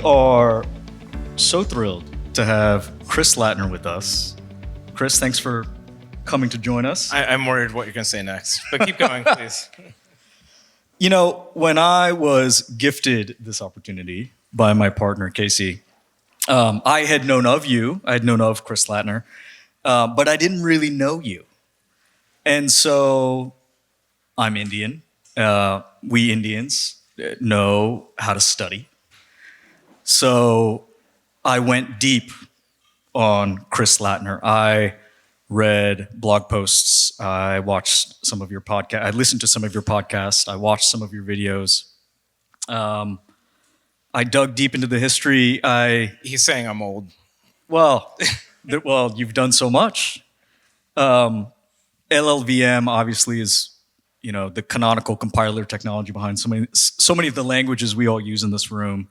We are so thrilled to have Chris Lattner with us. Chris, thanks for coming to join us. I'm worried what you're going to say next, but keep going, please. You know, when I was gifted this opportunity by my partner, Casey, I had known of you. I had known of Chris Lattner, but I didn't really know you. And so I'm Indian. We Indians know how to study. So I went deep on Chris Lattner. I read blog posts. I watched some of your podcasts. I listened to some of your podcasts. I watched some of your videos. I dug deep into the history. He's saying I'm old. Well, you've done so much. LLVM obviously is, the canonical compiler technology behind so many of the languages we all use in this room.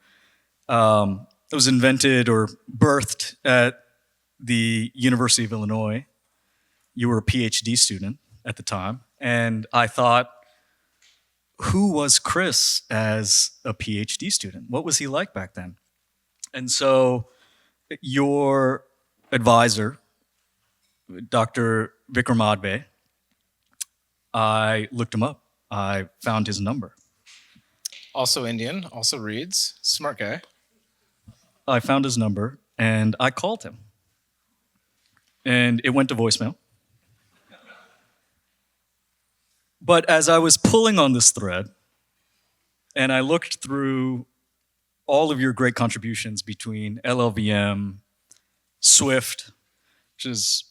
It was invented or birthed at the University of Illinois. You were a PhD student at the time, and I thought, who was Chris as a PhD student? What was he like back then? And so your advisor, Dr. Vikramadve, I looked him up. I found his number. Also Indian, also reads, smart guy. I found his number, and I called him. And it went to voicemail. But as I was pulling on this thread, and I looked through all of your great contributions between LLVM, Swift, which is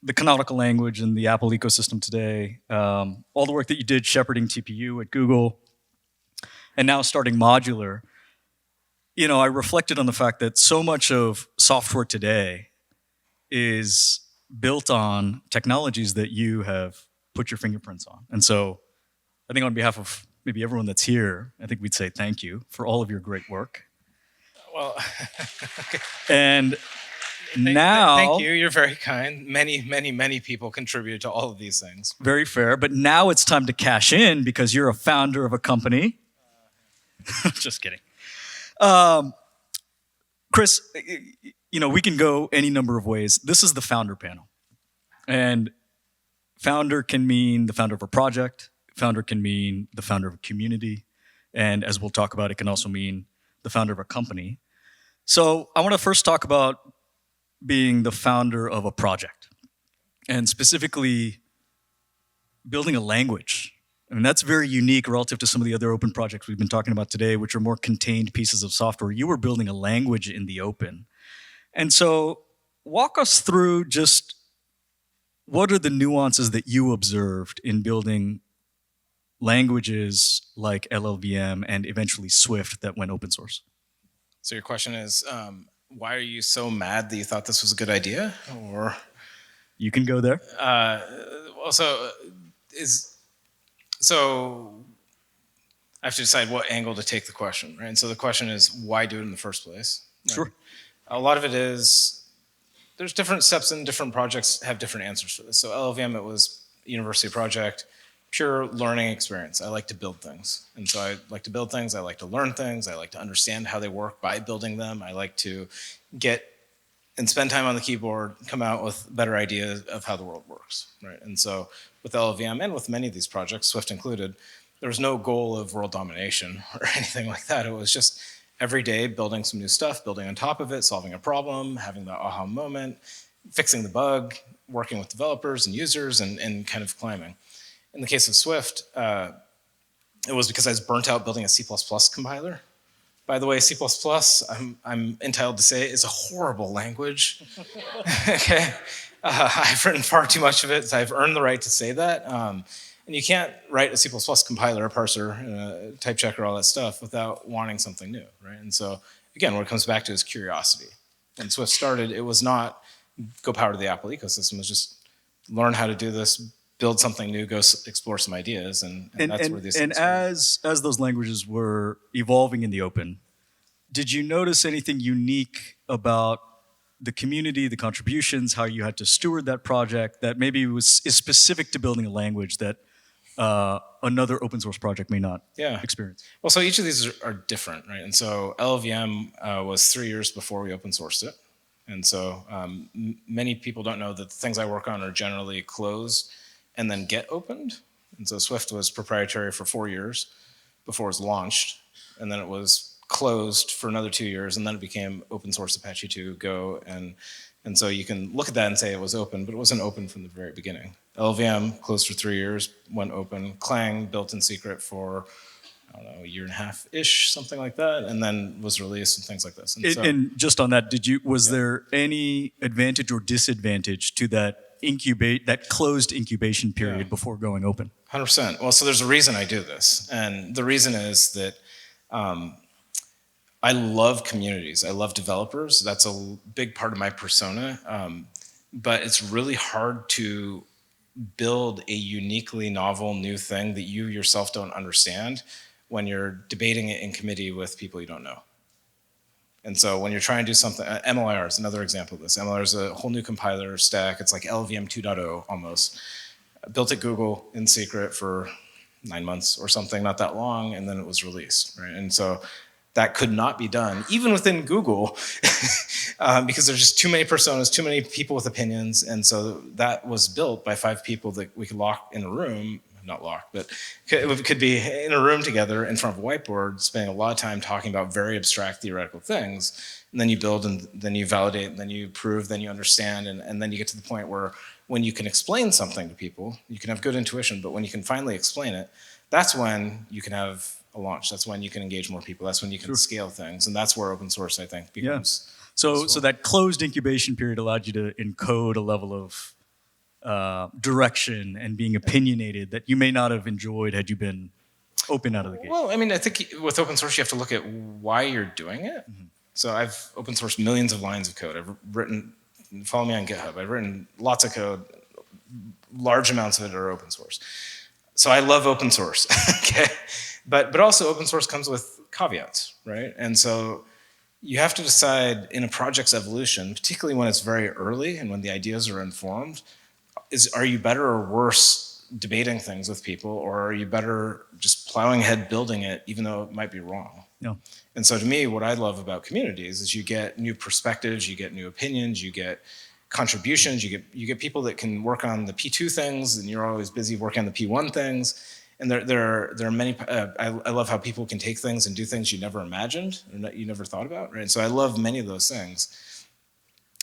the canonical language in the Apple ecosystem today, all the work that you did shepherding TPU at Google, and now starting Modular, I reflected on the fact that so much of software today is built on technologies that you have put your fingerprints on. And so I think on behalf of maybe everyone that's here, I think we'd say thank you for all of your great work. Well, okay. And thank you. You're very kind. Many people contribute to all of these things. Very fair. But now it's time to cash in because you're a founder of a company. Just kidding. Chris, we can go any number of ways. This is the founder panel. And founder can mean the founder of a project. Founder can mean the founder of a community. And as we'll talk about, it can also mean the founder of a company. So I want to first talk about being the founder of a project, and specifically building a language. I mean, that's very unique relative to some of the other open projects we've been talking about today, which are more contained pieces of software. You were building a language in the open. And so walk us through just what are the nuances that you observed in building languages like LLVM and eventually Swift that went open source? So your question is, why are you so mad that you thought this was a good idea? Or you can go there. So I have to decide what angle to take the question, right? And so the question is, why do it in the first place? Right? Sure. A lot of it is, there's different steps and different projects have different answers for this. So LLVM, it was a university project, pure learning experience. I like to build things. And so I like to build things, I like to learn things, I like to understand how they work by building them. I like to get and spend time on the keyboard, come out with better ideas of how the world works, right? And so with LLVM and with many of these projects, Swift included, there was no goal of world domination or anything like that. It was just every day building some new stuff, building on top of it, solving a problem, having the aha moment, fixing the bug, working with developers and users, and kind of climbing. In the case of Swift, it was because I was burnt out building a C++ compiler. By the way, C++, I'm entitled to say, is a horrible language. Okay, I've written far too much of it, so I've earned the right to say that. And you can't write a C++ compiler, a parser, a type checker, all that stuff without wanting something new, right? And so, again, what it comes back to is curiosity. When Swift started, it was not go power to the Apple ecosystem. It was just learn how to do this, build something new, go explore some ideas, and that's where these things And as those languages were evolving in the open, did you notice anything unique about the community, the contributions, how you had to steward that project that maybe is specific to building a language that another open source project may not Yeah. experience? Well, so each of these are different, right? And so LLVM was 3 years before we open sourced it. And so many people don't know that the things I work on are generally closed and then get opened. And so Swift was proprietary for 4 years before it was launched. And then it was closed for another 2 years. And then it became open source Apache 2, Go. And so you can look at that and say it was open, but it wasn't open from the very beginning. LLVM closed for 3 years, went open. Clang built in secret for, I don't know, a year and a half-ish, something like that, and then was released and things like this. And just on that, was there any advantage or disadvantage to that closed incubation period before going open? 100%. Well, so there's a reason I do this, and the reason is that I love communities. I love developers. That's a big part of my persona, but it's really hard to build a uniquely novel new thing that you yourself don't understand when you're debating it in committee with people you don't know. And so when you're trying to do something, MLIR is another example of this. MLIR is a whole new compiler stack. It's like LLVM 2.0 almost. Built at Google in secret for 9 months or something, not that long, and then it was released, right? And so that could not be done, even within Google, because there's just too many personas, too many people with opinions. And so that was built by 5 people that we could lock in a room, not lock, but could be in a room together in front of a whiteboard, spending a lot of time talking about very abstract theoretical things. And then you build, and then you validate, and then you prove, then you understand, and then you get to the point where when you can explain something to people, you can have good intuition, but when you can finally explain it, that's when you can have a launch. That's when you can engage more people. That's when you can scale things. And that's where open source, I think, becomes useful. So that closed incubation period allowed you to encode a level of direction and being opinionated that you may not have enjoyed had you been open out of the gate. Well, I mean, I think with open source, you have to look at why you're doing it. Mm-hmm. So I've open sourced millions of lines of code. I've written, follow me on GitHub, I've written lots of code. Large amounts of it are open source. So I love open source, okay? But also open source comes with caveats, right? And so you have to decide in a project's evolution, particularly when it's very early and when the ideas are informed, are you better or worse debating things with people, or are you better just plowing ahead building it even though it might be wrong? Yeah. And so to me, what I love about communities is you get new perspectives, you get new opinions, you get contributions, you get people that can work on the P2 things, and you're always busy working on the P1 things. And there are many. I love how people can take things and do things you never imagined or that you never thought about, right? And so I love many of those things.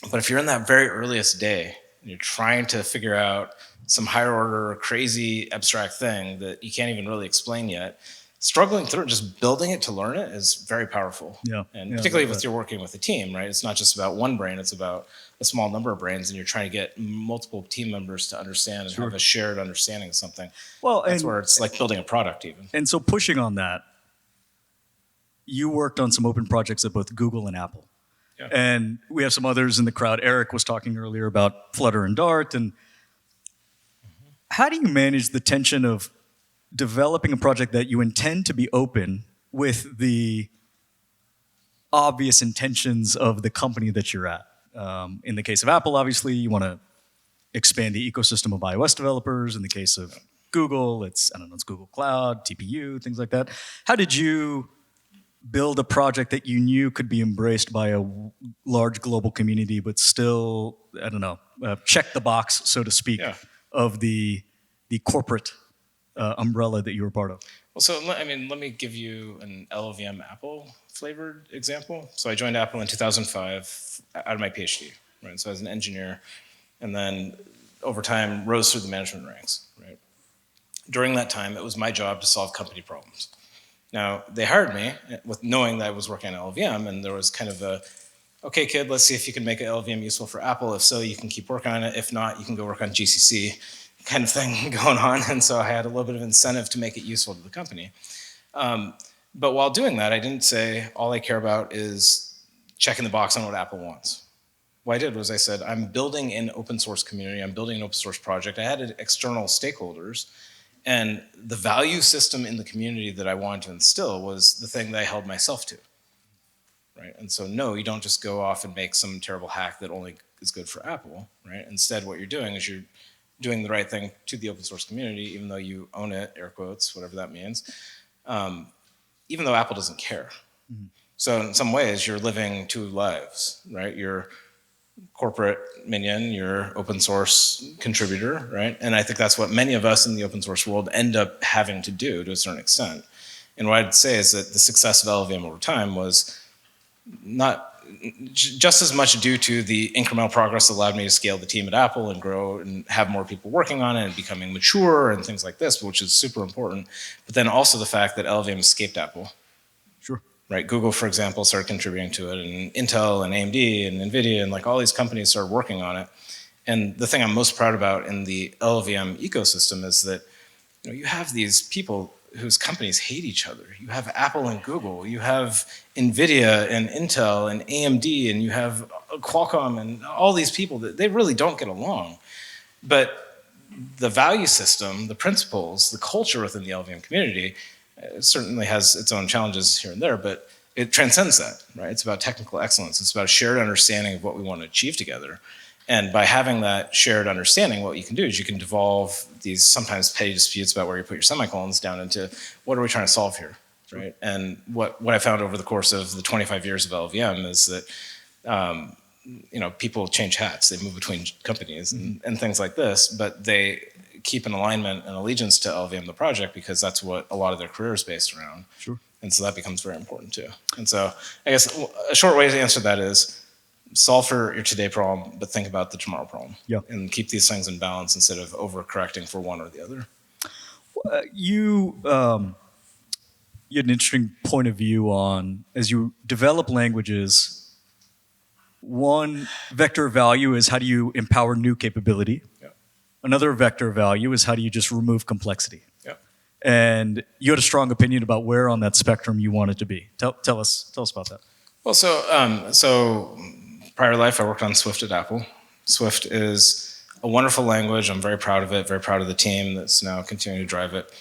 But if you're in that very earliest day and you're trying to figure out some higher order, crazy, abstract thing that you can't even really explain yet, struggling through it, just building it to learn it is very powerful. Yeah. And particularly if you're working with a team, right? It's not just about one brain, it's about a small number of brains, and you're trying to get multiple team members to understand and have a shared understanding of something. Well, that's where it's like building a product even. And so pushing on that, you worked on some open projects at both Google and Apple. Yeah. And we have some others in the crowd. Eric was talking earlier about Flutter and Dart. And how do you manage the tension of developing a project that you intend to be open with the obvious intentions of the company that you're at? In the case of Apple, obviously, you want to expand the ecosystem of iOS developers. In the case of Google, it's Google Cloud, TPU, things like that. How did you build a project that you knew could be embraced by a large global community, but still, check the box, so to speak, of the corporate umbrella that you were part of? Well, so let me give you an LLVM Apple flavored example. So I joined Apple in 2005 out of my PhD, right? So I was an engineer, and then over time rose through the management ranks, right? During that time, it was my job to solve company problems. Now, they hired me with knowing that I was working on LLVM, and there was kind of a, okay, kid, let's see if you can make an LLVM useful for Apple. If so, you can keep working on it. If not, you can go work on GCC kind of thing going on. And so I had a little bit of incentive to make it useful to the company. But while doing that, I didn't say, all I care about is checking the box on what Apple wants. What I did was I said, I'm building an open source community. I'm building an open source project. I had external stakeholders. And the value system in the community that I wanted to instill was the thing that I held myself to. Right? And so no, you don't just go off and make some terrible hack that only is good for Apple. Right? Instead, what you're doing is you're doing the right thing to the open source community, even though you own it, air quotes, whatever that means, even though Apple doesn't care. Mm-hmm. So in some ways, you're living two lives, right? You're corporate minion, you're open source contributor, right? And I think that's what many of us in the open source world end up having to do to a certain extent. And what I'd say is that the success of LLVM over time was not just as much due to the incremental progress that allowed me to scale the team at Apple and grow and have more people working on it and becoming mature and things like this, which is super important. But then also the fact that LLVM escaped Apple. Sure. Right, Google, for example, started contributing to it, and Intel and AMD and NVIDIA and like all these companies started working on it. And the thing I'm most proud about in the LLVM ecosystem is that you have these people whose companies hate each other. You have Apple and Google, you have NVIDIA and Intel and AMD, and you have Qualcomm and all these people that they really don't get along. But the value system, the principles, the culture within the LLVM community certainly has its own challenges here and there, but it transcends that, right? It's about technical excellence. It's about a shared understanding of what we want to achieve together. And by having that shared understanding, what you can do is you can devolve these sometimes petty disputes about where you put your semicolons down into what are we trying to solve here, right? And what I found over the course of the 25 years of LLVM is that people change hats, they move between companies and things like this, but they keep an alignment and allegiance to LLVM, the project, because that's what a lot of their career is based around. Sure. And so that becomes very important too. And so I guess a short way to answer that is solve for your today problem, but think about the tomorrow problem. Yeah. And keep these things in balance instead of overcorrecting for one or the other. You had an interesting point of view on, as you develop languages, one vector of value is how do you empower new capability? Yeah. Another vector of value is how do you just remove complexity? Yeah. And you had a strong opinion about where on that spectrum you want it to be. Tell us about that. Well, so prior life, I worked on Swift at Apple. Swift is a wonderful language. I'm very proud of it, very proud of the team that's now continuing to drive it.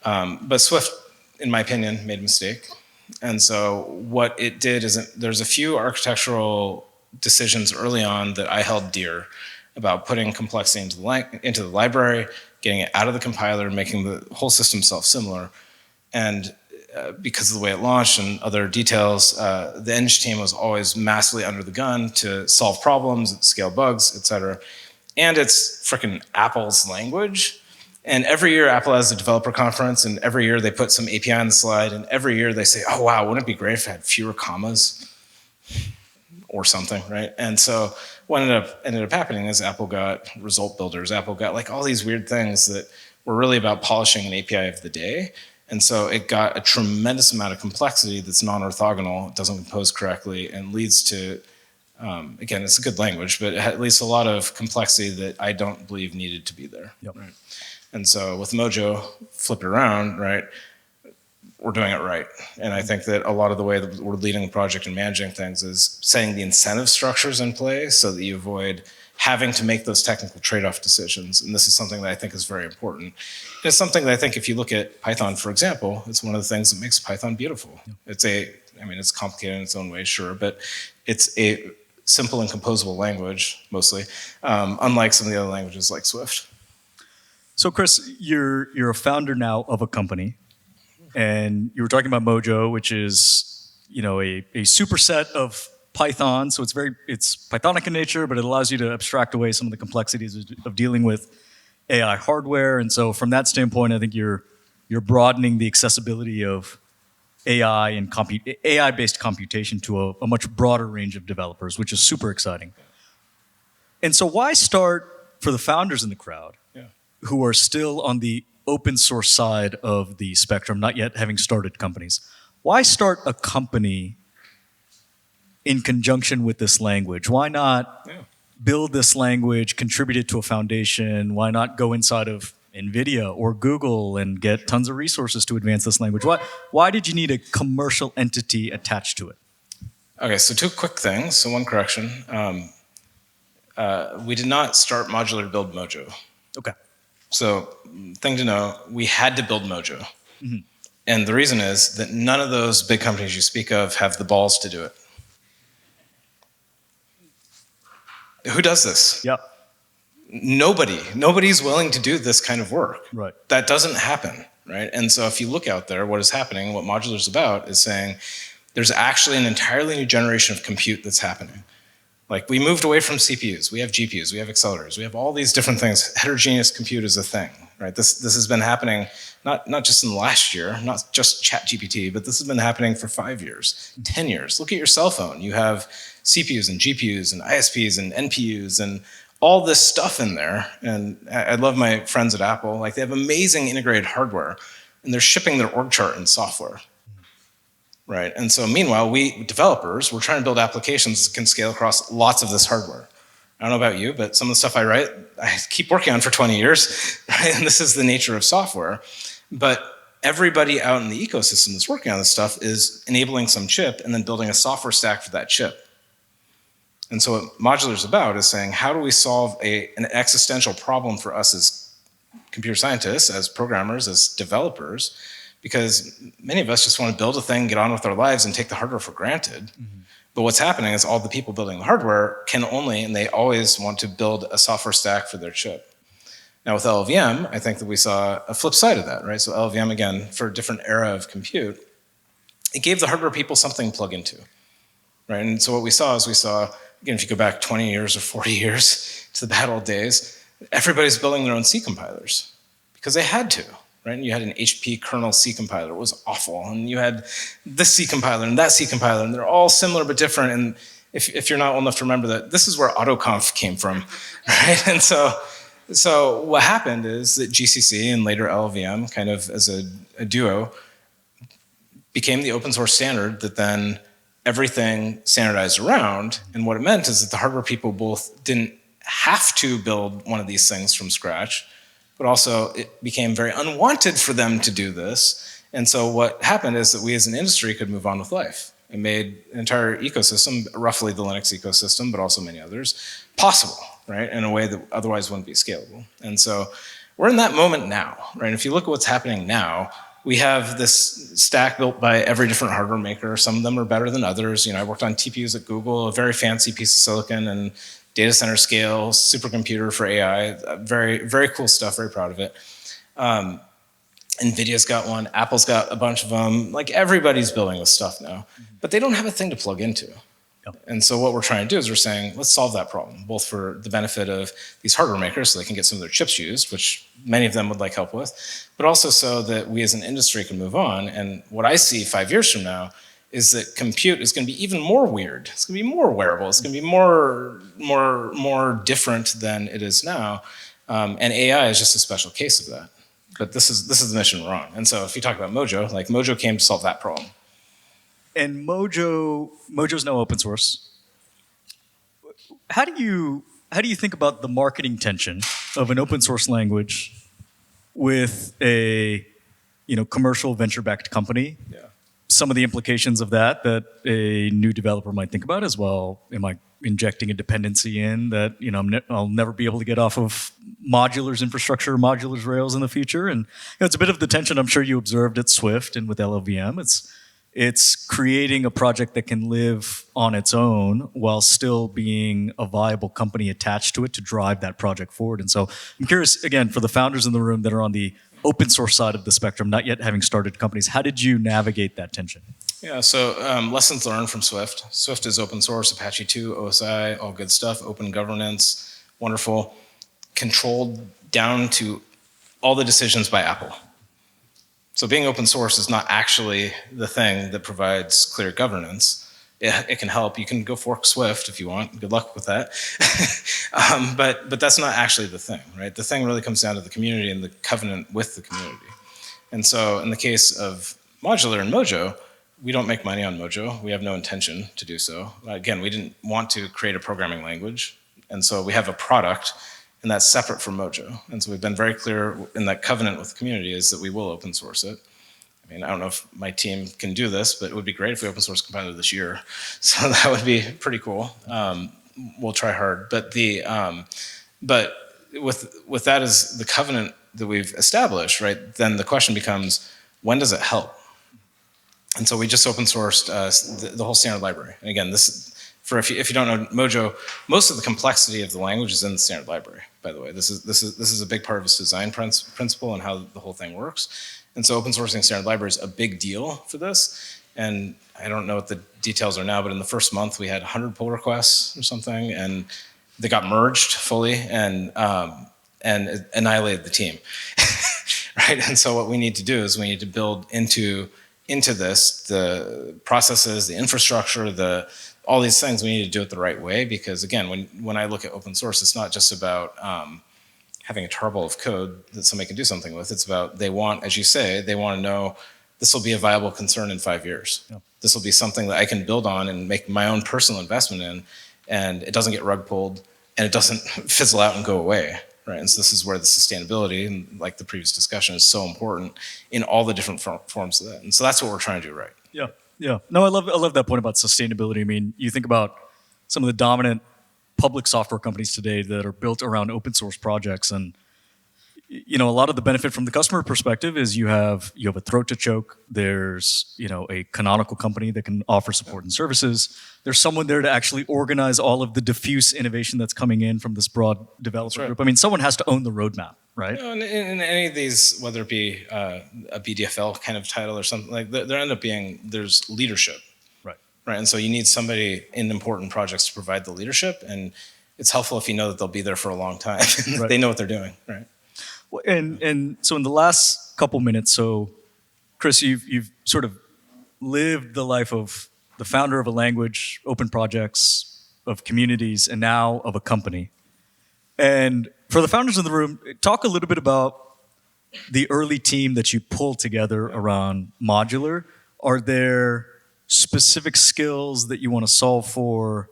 But Swift, in my opinion, made a mistake. And so what it did is there's a few architectural decisions early on that I held dear about putting complexity into the library, getting it out of the compiler, making the whole system self-similar. And because of the way it launched and other details, the Eng team was always massively under the gun to solve problems, scale bugs, et cetera. And it's frickin' Apple's language. And every year Apple has a developer conference, and every year they put some API on the slide, and every year they say, oh wow, wouldn't it be great if it had fewer commas or something, right? And so what ended up happening is Apple got result builders, Apple got like all these weird things that were really about polishing an API of the day. And so it got a tremendous amount of complexity that's non-orthogonal, doesn't compose correctly, and leads to, again, it's a good language, but at least a lot of complexity that I don't believe needed to be there. Yep. Right? And so with Mojo, flip it around, right? We're doing it right. And I think that a lot of the way that we're leading the project and managing things is setting the incentive structures in place so that you avoid having to make those technical trade-off decisions. And this is something that I think is very important. And it's something that I think if you look at Python, for example, it's one of the things that makes Python beautiful. Yeah. It's complicated in its own way, sure, but it's a simple and composable language, mostly, unlike some of the other languages like Swift. So Chris, you're a founder now of a company, and you were talking about Mojo, which is a superset of Python. So it's Pythonic in nature, but it allows you to abstract away some of the complexities of dealing with AI hardware. And so from that standpoint, I think you're broadening the accessibility of AI and AI-based computation to a much broader range of developers, which is super exciting. And so why start for the founders in the crowd who are still on the open source side of the spectrum, not yet having started companies? Why start a company in conjunction with this language? Why not build this language, contribute it to a foundation? Why not go inside of NVIDIA or Google and get tons of resources to advance this language? Why did you need a commercial entity attached to it? Okay, so two quick things. So one correction. We did not start Modular to build Mojo. Okay. So thing to know, we had to build Mojo. Mm-hmm. And the reason is that none of those big companies you speak of have the balls to do it. Who does this? Yep. nobody's willing to do this kind of work. Right. That doesn't happen, right? And so if you look out there, what is happening, what Modular is about is saying there's actually an entirely new generation of compute that's happening. Like, we moved away from CPUs, we have GPUs, we have accelerators, we have all these different things. Heterogeneous compute is a thing, right? This has been happening not just in the last year, not just ChatGPT, but this has been happening for 5 years, 10 years. Look at your cell phone. You have CPUs and GPUs and ISPs and NPUs and all this stuff in there. And I love my friends at Apple. Like, they have amazing integrated hardware, and they're shipping their org chart in software. Right, and so meanwhile, we developers, we're trying to build applications that can scale across lots of this hardware. I don't know about you, but some of the stuff I write, I keep working on for 20 years, right? And this is the nature of software. But everybody out in the ecosystem that's working on this stuff is enabling some chip and then building a software stack for that chip. And so what Modular is about is saying, how do we solve an existential problem for us as computer scientists, as programmers, as developers? Because many of us just want to build a thing, get on with our lives, and take the hardware for granted. Mm-hmm. But what's happening is all the people building the hardware can only, and they always want to build a software stack for their chip. Now with LLVM, I think that we saw a flip side of that, right? So LLVM, again, for a different era of compute, it gave the hardware people something to plug into, right? And so what we saw is again, if you go back 20 years or 40 years to the bad old days, everybody's building their own C compilers because they had to. Right? And you had an HP kernel C compiler. It was awful. And you had this C compiler and that C compiler, and they're all similar but different. And if you're not old enough to remember that, this is where AutoConf came from, right? And so what happened is that GCC and later LLVM, kind of as a duo, became the open source standard that then everything standardized around. And what it meant is that the hardware people both didn't have to build one of these things from scratch, but also it became very unwanted for them to do this. And so what happened is that we as an industry could move on with life. It made an entire ecosystem, roughly the Linux ecosystem, but also many others, possible, right? In a way that otherwise wouldn't be scalable. And so we're in that moment now, right? If you look at what's happening now, we have this stack built by every different hardware maker. Some of them are better than others. You know, I worked on TPUs at Google, a very fancy piece of silicon, and data center scale, supercomputer for AI, very, very cool stuff, very proud of it. NVIDIA's got one, Apple's got a bunch of them, like everybody's building this stuff now, but they don't have a thing to plug into. Yep. And so what we're trying to do is we're saying, let's solve that problem, both for the benefit of these hardware makers so they can get some of their chips used, which many of them would like help with, but also so that we as an industry can move on. And what I see 5 years from now is that compute is going to be even more weird. It's going to be more wearable. It's going to be more different than it is now. And AI is just a special case of that. But this is the mission we're on. And so if you talk about Mojo, like Mojo came to solve that problem. And Mojo's now open source. How do you think about the marketing tension of an open source language with a commercial venture-backed company? Yeah. Some of the implications of that a new developer might think about as well. Am I injecting a dependency in that I'll never be able to get off of Modular's infrastructure, Modular's Rails in the future? And it's a bit of the tension I'm sure you observed at Swift and with LLVM. It's creating a project that can live on its own while still being a viable company attached to it to drive that project forward. And so I'm curious, again, for the founders in the room that are on the open source side of the spectrum, not yet having started companies, how did you navigate that tension? Yeah, so lessons learned from Swift. Swift is open source, Apache 2, OSI, all good stuff, open governance, wonderful, controlled down to all the decisions by Apple. So being open source is not actually the thing that provides clear governance. It can help. You can go fork Swift if you want. Good luck with that. But that's not actually the thing, right? The thing really comes down to the community and the covenant with the community. And so in the case of Modular and Mojo, we don't make money on Mojo. We have no intention to do so. Again, we didn't want to create a programming language. And so we have a product, and that's separate from Mojo. And so we've been very clear in that covenant with the community is that we will open source it. I mean, I don't know if my team can do this, but it would be great if we open source compiler this year. So that would be pretty cool. We'll try hard. But with that as the covenant that we've established, right? Then the question becomes, when does it help? And so we just open sourced the whole standard library. And again, this if you don't know Mojo, most of the complexity of the language is in the standard library. By the way, this is a big part of its design principle and how the whole thing works. And so open sourcing standard library is a big deal for this. And I don't know what the details are now, but in the first month we had 100 pull requests or something, and they got merged fully and it annihilated the team, right? And so what we need to do is we need to build into this the processes, the infrastructure, all these things. We need to do it the right way, because again, when I look at open source, it's not just about having a tarball of code that somebody can do something with. It's about, they want, as you say, they want to know this will be a viable concern in 5 years. Yeah. This will be something that I can build on and make my own personal investment in, and it doesn't get rug pulled and it doesn't fizzle out and go away. Right, and so this is where the sustainability, and like the previous discussion, is so important in all the different forms of that. And so that's what we're trying to do right. Yeah, yeah. No, I love that point about sustainability. I mean, you think about some of the dominant public software companies today that are built around open source projects, and a lot of the benefit from the customer perspective is you have a throat to choke. There's a canonical company that can offer support and services. There's someone there to actually organize all of the diffuse innovation that's coming in from this broad developer group. I mean, someone has to own the roadmap, right? In any of these, whether it be a BDFL kind of title or something, like there end up being, there's leadership, right? And so you need somebody in important projects to provide the leadership, and it's helpful if you know that they'll be there for a long time. Right. They know what they're doing, right? And so in the last couple minutes, so Chris, you've sort of lived the life of the founder of a language, open projects, of communities, and now of a company. And for the founders in the room, talk a little bit about the early team that you pulled together around Modular. Are there specific skills that you want to solve for,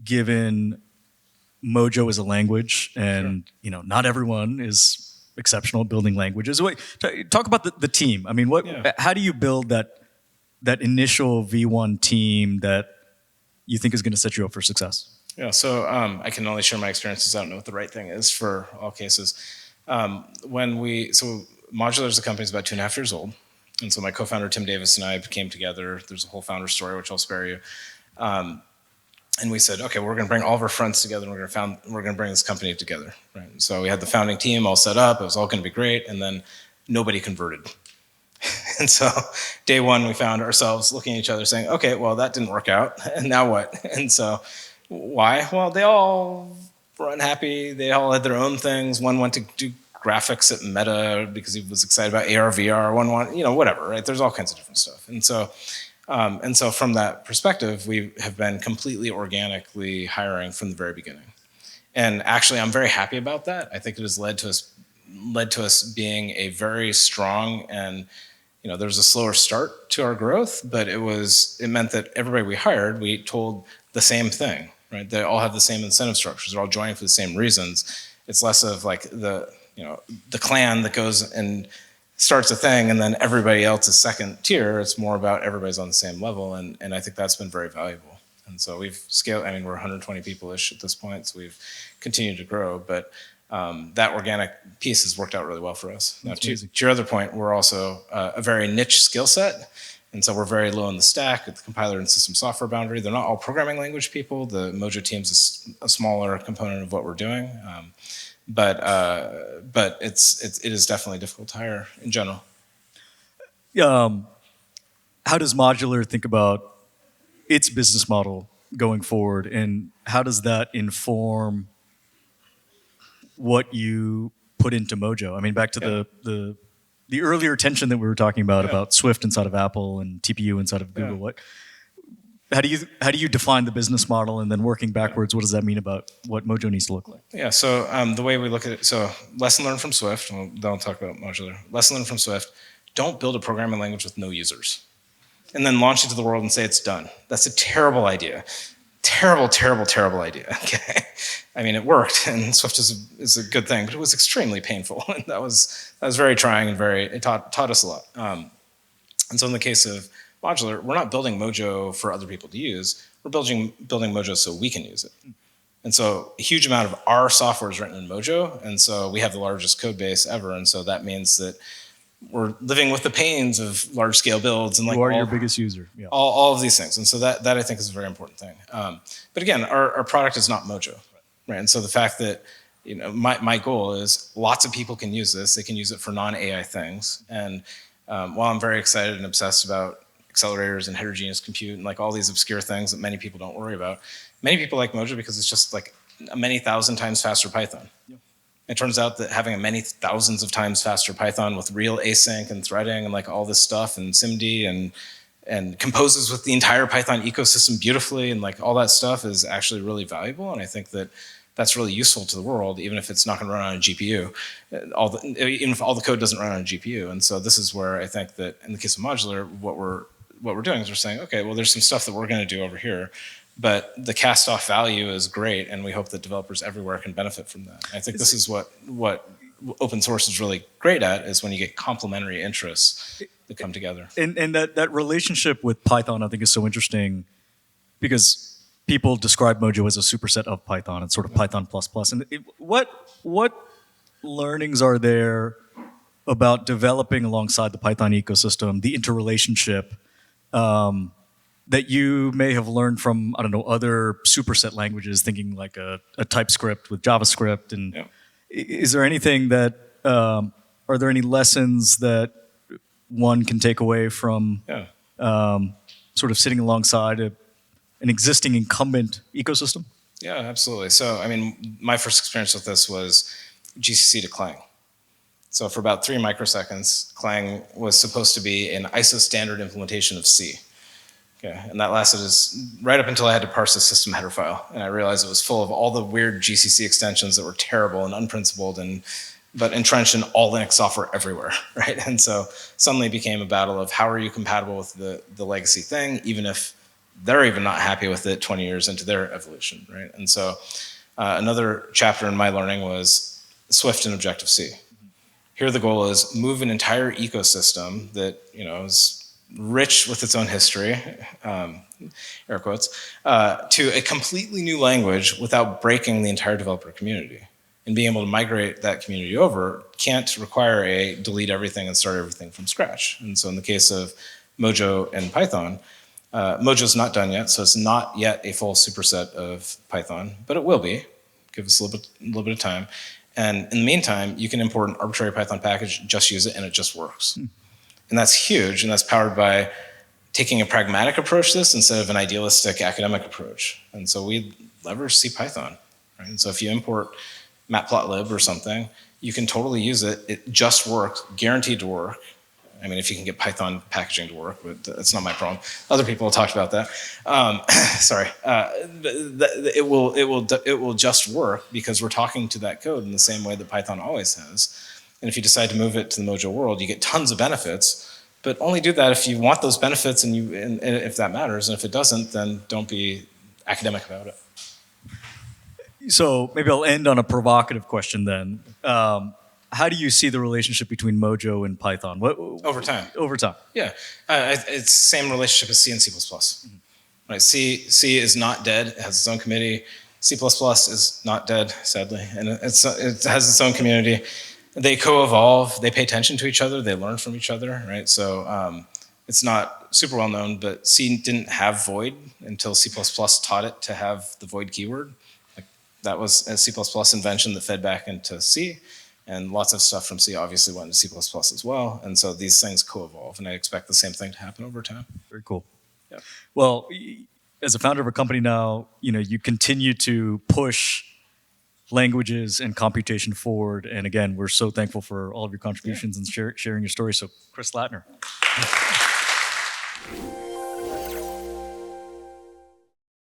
given Mojo is a language, and not everyone is exceptional at building languages? Talk about the team. I mean, how do you build that initial V1 team that you think is going to set you up for success? Yeah, so I can only share my experiences. I don't know what the right thing is for all cases. So Modular as a company is about 2.5 years old, and so my co-founder Tim Davis and I came together. There's a whole founder story which I'll spare you. And we said, okay, we're going to bring all of our friends together, and we're going to bring this company together. Right? And so we had the founding team all set up. It was all going to be great, and then nobody converted. And so day one, we found ourselves looking at each other saying, okay, well, that didn't work out, and now what? And so why? Well, they all were unhappy. They all had their own things. One went to do graphics at Meta because he was excited about AR, VR. One wanted, whatever, right? There's all kinds of different stuff. And so from that perspective, we have been completely organically hiring from the very beginning. And actually, I'm very happy about that. I think it has led to us being a very strong, and there was a slower start to our growth, but it meant that everybody we hired, we told the same thing, right? They all have the same incentive structures. They're all joining for the same reasons. It's less of like the clan that goes and starts a thing and then everybody else is second tier. It's more about everybody's on the same level, and I think that's been very valuable. And so we've scaled. I mean, we're 120 people-ish at this point, so we've continued to grow. But that organic piece has worked out really well for us. Now, to your other point, we're also a very niche skill set, and so we're very low in the stack at the compiler and system software boundary. They're not all programming language people. The Mojo team's a smaller component of what we're doing. But it is definitely difficult to hire in general. How does Modular think about its business model going forward, and how does that inform what you put into Mojo? I mean, back to the earlier tension that we were talking about Swift inside of Apple and TPU inside of Google. How do you define the business model, and then working backwards, what does that mean about what Mojo needs to look like? Yeah, so the way we look at it, so lesson learned from Swift, and then I'll talk about Modular. Lesson learned from Swift, don't build a programming language with no users and then launch it to the world and say it's done. That's a terrible idea. Terrible, terrible, terrible idea, okay? I mean, it worked, and Swift is a good thing, but it was extremely painful, and that was very trying, and it taught us a lot. And so in the case of Modular, we're not building Mojo for other people to use. We're building Mojo so we can use it. And so a huge amount of our software is written in Mojo, and so we have the largest code base ever, and so that means that we're living with the pains of large scale builds and like You are your biggest user. Yeah. all of these things. And so that I think is a very important thing. But again, our product is not Mojo, right? And so the fact that, my goal is lots of people can use this. They can use it for non-AI things. And while I'm very excited and obsessed about accelerators and heterogeneous compute and like all these obscure things that many people don't worry about, many people like Mojo because it's just like a many thousand times faster Python. Yep. It turns out that having a many thousands of times faster Python with real async and threading and like all this stuff and SIMD and composes with the entire Python ecosystem beautifully and like all that stuff is actually really valuable. And I think that that's really useful to the world, even if it's not going to run on a GPU. Even if all the code doesn't run on a GPU. And so this is where I think that in the case of Modular, what we're doing is we're saying, okay, well, there's some stuff that we're going to do over here, but the cast-off value is great, and we hope that developers everywhere can benefit from that. I think this is what open source is really great at, is when you get complementary interests that come together. And that relationship with Python, I think, is so interesting because people describe Mojo as a superset of Python. It's sort of Python plus plus. And what learnings are there about developing alongside the Python ecosystem, the interrelationship that you may have learned from, I don't know, other superset languages, thinking like a TypeScript with JavaScript? And yeah. Is there anything that, are there any lessons that one can take away from sort of sitting alongside an existing incumbent ecosystem? Yeah, absolutely. So, I mean, my first experience with this was GCC to Clang. So for about 3 microseconds, Clang was supposed to be an ISO standard implementation of C. Okay, and that lasted right up until I had to parse the system header file. And I realized it was full of all the weird GCC extensions that were terrible and unprincipled but entrenched in all Linux software everywhere, right? And so suddenly it became a battle of how are you compatible with the legacy thing, even if they're even not happy with it 20 years into their evolution, right? And so another chapter in my learning was Swift and Objective-C. Here the goal is move an entire ecosystem that is rich with its own history, air quotes, to a completely new language without breaking the entire developer community. And being able to migrate that community over can't require a delete everything and start everything from scratch. And so in the case of Mojo and Python, Mojo's not done yet, so it's not yet a full superset of Python, but it will be. Give us a little bit of time. And in the meantime, you can import an arbitrary Python package, just use it, and it just works. And that's huge, and that's powered by taking a pragmatic approach to this instead of an idealistic academic approach. And so we leverage CPython, right? And so if you import matplotlib or something, you can totally use it. It just works, guaranteed to work. I mean, if you can get Python packaging to work, but that's not my problem. Other people have talked about that. Sorry. It will just work because we're talking to that code in the same way that Python always has. And if you decide to move it to the Mojo world, you get tons of benefits, but only do that if you want those benefits and if that matters. And if it doesn't, then don't be academic about it. So maybe I'll end on a provocative question then. How do you see the relationship between Mojo and Python? Over time. Over time. Yeah, it's the same relationship as C and C++. Mm-hmm. Right? C is not dead. It has its own committee. C++ is not dead, sadly, and it has its own community. They co-evolve. They pay attention to each other. They learn from each other. Right? So it's not super well known, but C didn't have void until C++ taught it to have the void keyword. That was a C++ invention that fed back into C. And lots of stuff from C obviously went into C++ as well. And so these things co-evolve, and I expect the same thing to happen over time. Very cool. Yeah. Well, as a founder of a company now, you continue to push languages and computation forward. And again, we're so thankful for all of your contributions and sharing your story. So, Chris Lattner.